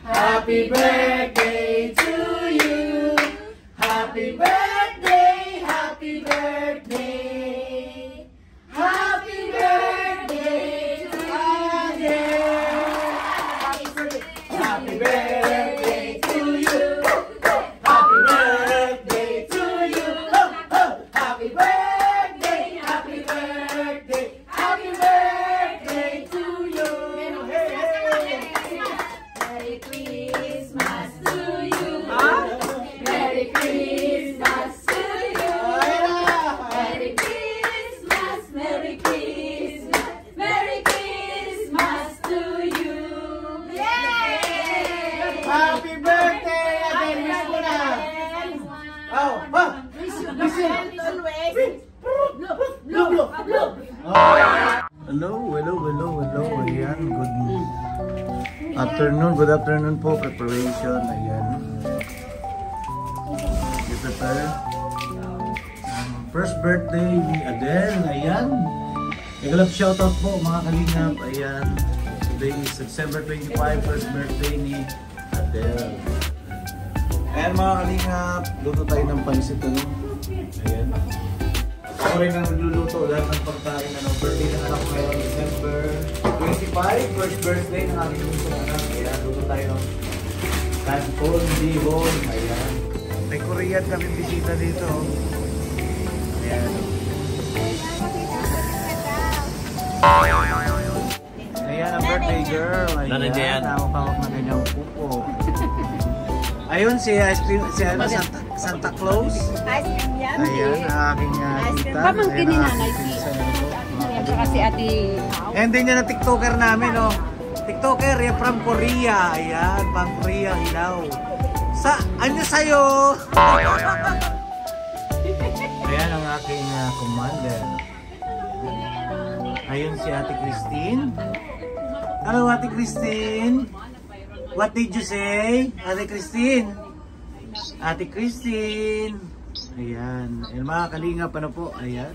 Happy birthday to you. Happy birthday, happy birthday. Happy birthday to Adele. Happy birthday to you. Happy birthday to you. Happy birthday, happy birthday. Happy birthday to you. Merry Christmas to you. Merry Christmas to you. Merry Christmas, Merry Christmas, Merry Christmas to you. Yay! Happy birthday! Again, miss mo na. Oh, ha! Listen! Look! Hello. Ayan, good afternoon po. Preparation. Ayan. Prepare. First birthday ni Adele. Ayan. Ikalap shoutout po mga kalingap. Ayan. Today is September 25. First birthday ni Adele. Ayan mga kalingap. Luto tayo ng pansit. Ano? Ayan. Ako rin ang nagluluto lahat ng pagkain na ng birthday ng anak ko ngayon, December 25, first birthday ng aking gusto anak. Ayan, luto tayo ng canton bihon. Ayan. May Korean kami bisita dito. Ayan. Ayan ang birthday girl. Ayan, hawak-hawak na kanyang pupo. Ayun si Santa Claus. Ice cream yan. Ayan, ang aking tita. Pamangkin ni nanay. Saka si ate. And din yan ang TikToker namin, no? TikToker, yan from Korea. Ayan, pang Korea, hilaw. Ano sa'yo? Ayan ang aking commander. Ayun si Ate Christine. Hello, Ate Christine. What did you say? Ate Christine? Ate Christine. Ayan. Ayan mga kalingap, ano po? Ayan.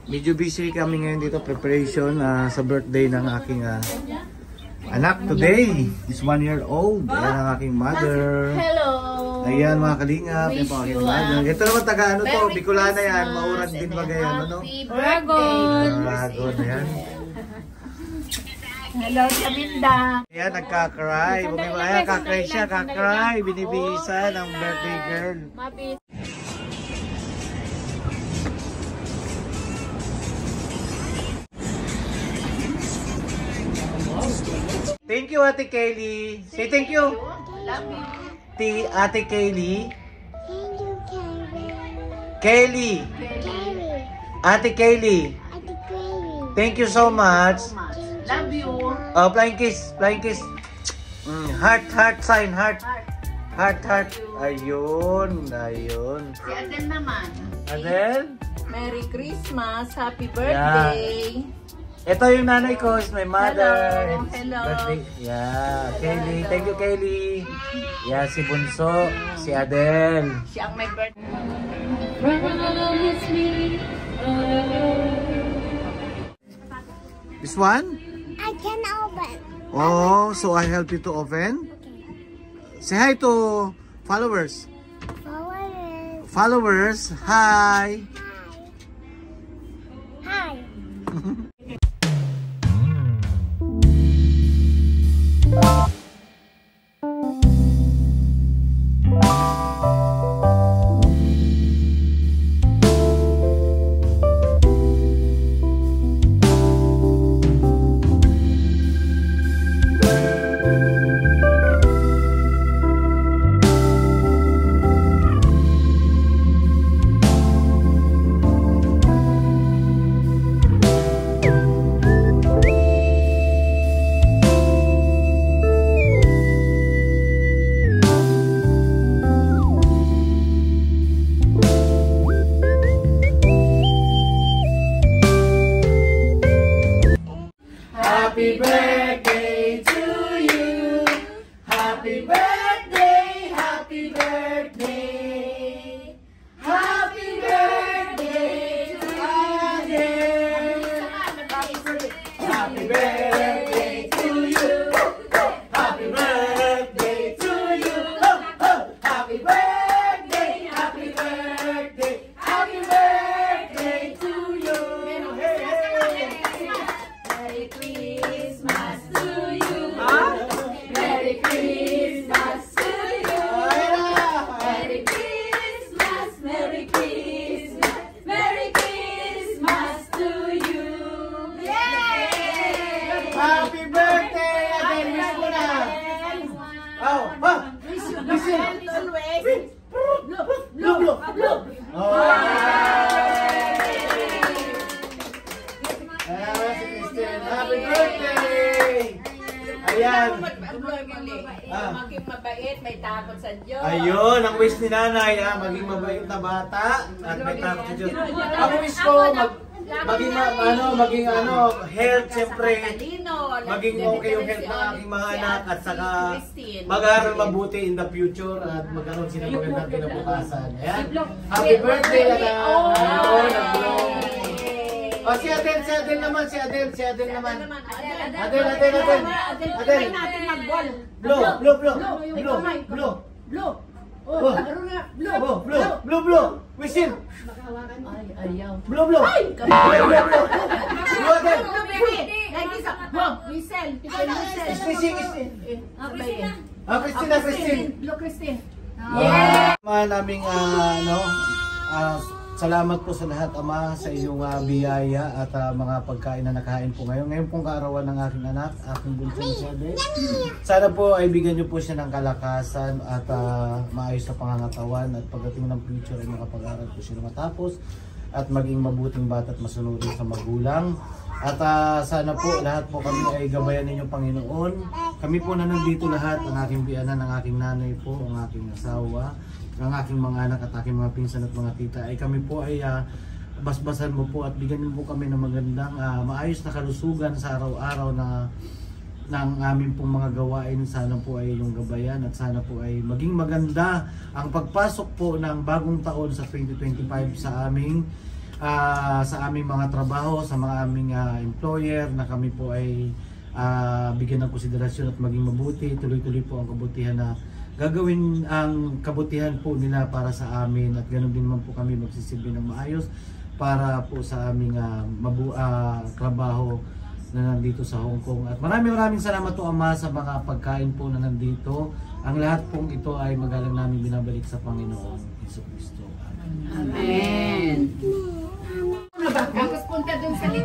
Medyo busy kami ngayon dito. Preparation sa birthday ng aking anak today. Is 1 year old. Ayan ang aking mother. Hello. Ayan mga kalingap. Ayan po aking mother. Ito naman taga ano to. Bicolana yan. Mauran din ba ganyan? Ano? Dragon. Dragon. Ayan. Hello, Sabinda. Ayan, nagkakry. Ayan, kakry siya, kakry. Binibihisa ng birthday girl. Mabit. Thank you, Ate Kaylee. Say thank you. Love you. Ate Kaylee. Thank you, Kaylee. Kelly. Ate Kaylee. Ate Kelly. Thank you so much. Love you. Oh, flying kiss. Flying kiss. Heart sign. Heart. Ayun. Si Adele naman. Adele? Merry Christmas. Happy birthday. Ito yung nanay ko, is my mother. Hello. It's Hello. birthday. Yeah, Kaylee. Thank you, Kaylee. Yeah, si Bunso, si Adele. Siya ang may birthday. This one? I can open. Oh, so I help you to open? Say hi to followers. Flowers. Followers, hi. Hi. Always. Blue, blue, blue. Oh. Ayan, si Christine. Happy birthday! Ayan. Maging mabait, may takot sa Diyos. Ayun, ang wish ni nanay, maging mabait na bata at may takot sa Diyos. Ang wish ko, maging health, siyempre, maging okay yung health ng aking mga anak at saka mag-aaral mabuti in the future at magkaroon sila magandang kinabukasan. Ayan. Happy birthday, anak! Ayun, nag-blow. O, si Adel naman. Adel. Blue. Whistle. Ayaw. Blue. Blue, Adel. Whistle. Christine. Blue, Christine. Naming salamat po sa lahat, Ama, sa iyong biyaya at mga pagkain na nakain po ngayon. Ngayon pong kaarawan ng aking anak, aking bunso si Adel. Sana po ay bigyan niyo po siya ng kalakasan at maayos na pangangatawan at pagdating ng future ay makapag-aral po siya matapos at maging mabuting bata at masunurin sa magulang. At sana po lahat po kami ay gabayan ninyo, Panginoon. Kami po na nandito lahat, ang aking biyanan, ang aking nanay po, ang aking asawa, ang aking mga anak at aking mga pinsan at mga tita, ay kami po ay basbasan mo po at bigyan niyo po kami ng magandang maayos na kalusugan sa araw-araw na ng aming pong mga gawain. Sana po ay yung gabayan at sana po ay maging maganda ang pagpasok po ng bagong taon sa 2025 sa aming mga trabaho, sa mga aming employer, na kami po ay bigyan ng konsiderasyon at maging mabuti. Tuloy-tuloy po ang kabutihan na gagawin, ang kabutihan po nila para sa amin, at ganoon din naman po kami magsisilbi ng maayos para po sa aming trabaho na nandito sa Hong Kong. At maraming salamat po, Ama, sa mga pagkain po na nandito. Ang lahat pong ito ay magalang namin binabalik sa Panginoon Jesucristo. Amen.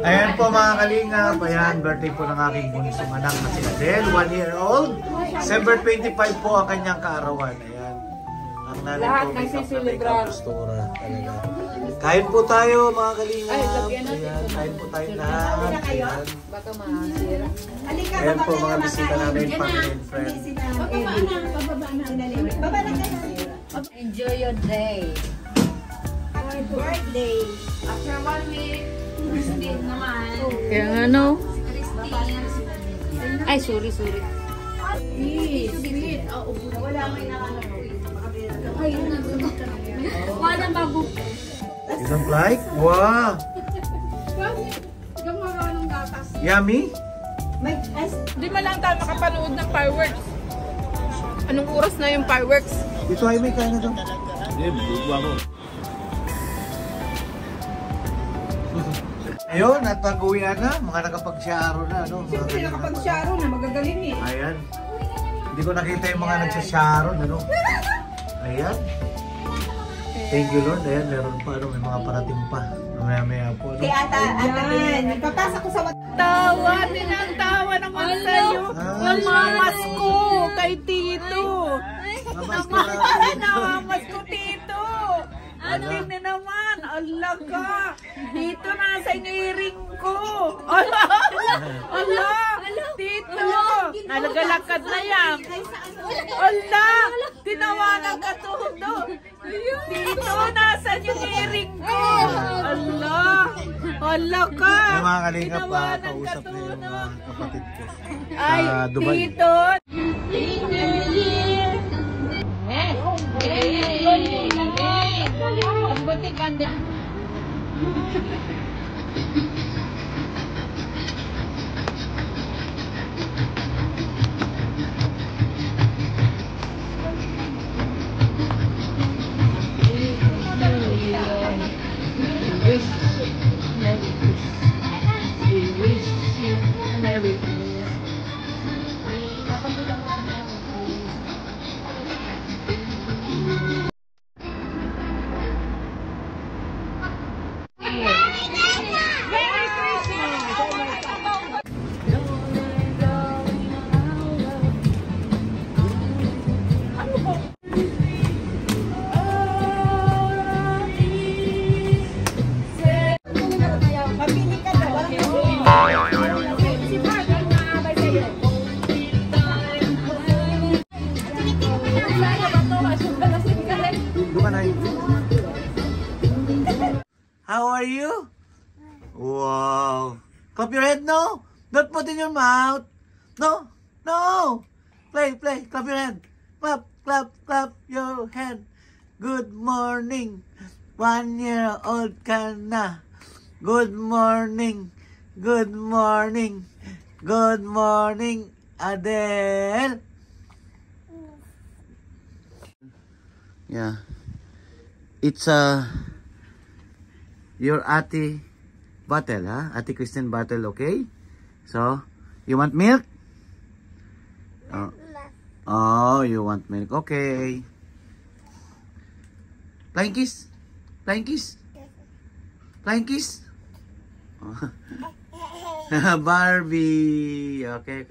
Ayan po, mga kalingap, ayan, birthday po ng aking bunsong anak na si Adel, 1 year old. December 25 po ang kanyang kaarawan. Ayan, ang nanay po may kapatay pastora talaga. Kain po tayo, mga kalingap. Ayan, kain po tayo lahat. Ayan. Baka masira. Ayan po mga bisita namin, family and friends. Enjoy your day. Birthday. After 1 week, Christine naman. Kaya nga no? Christine. Ay, sorry. Sweet. Wala may nakalaro. Ay, Wala bago. You don't like? Wow! Yummy? Di ba lang tayo makapanood ng fireworks? Anong oras na yung fireworks? Ito ay may kain na doon. Ayun, at pag-uwian na, mga nakapag-sharo na, ano? Siyempre nakapag-sharo na, magagaling eh. Ayan. Hindi ko nakita yung mga nagsasharo, ano? Ayan. Thank you, Lord. Ayan, meron pa, ano, may mga parating pa. Maya po, ano? Yan, ipapasa ko sa Tawa din ang tawa naman sa'yo. Namamas ko kay Tito. Namamas ko, Tito. Atin na naman. Allah ka. Dito nasa ngiring ko. Allah. Dito. Nalagalakad na yan. Allah. Tinawanan ka todo. Dito nasa ngiring ko. Allah. Allah ka. Yung mga kalingap pa, kausap na yung kapatid ko. Ay, Dubai. Tito. you? Wow. Clap your head, no? Don't put in your mouth. No, no. Play. Clap your hand. Clap your hand. Good morning. 1-year-old ka na. Good morning. Good morning. Good morning, Adele. Yeah. It's your ate bottle, huh? Ate Christine bottle, okay? So, you want milk? Oh, you want milk. Okay. Flying kiss? Flying kiss? Flying kiss? Barbie. Okay.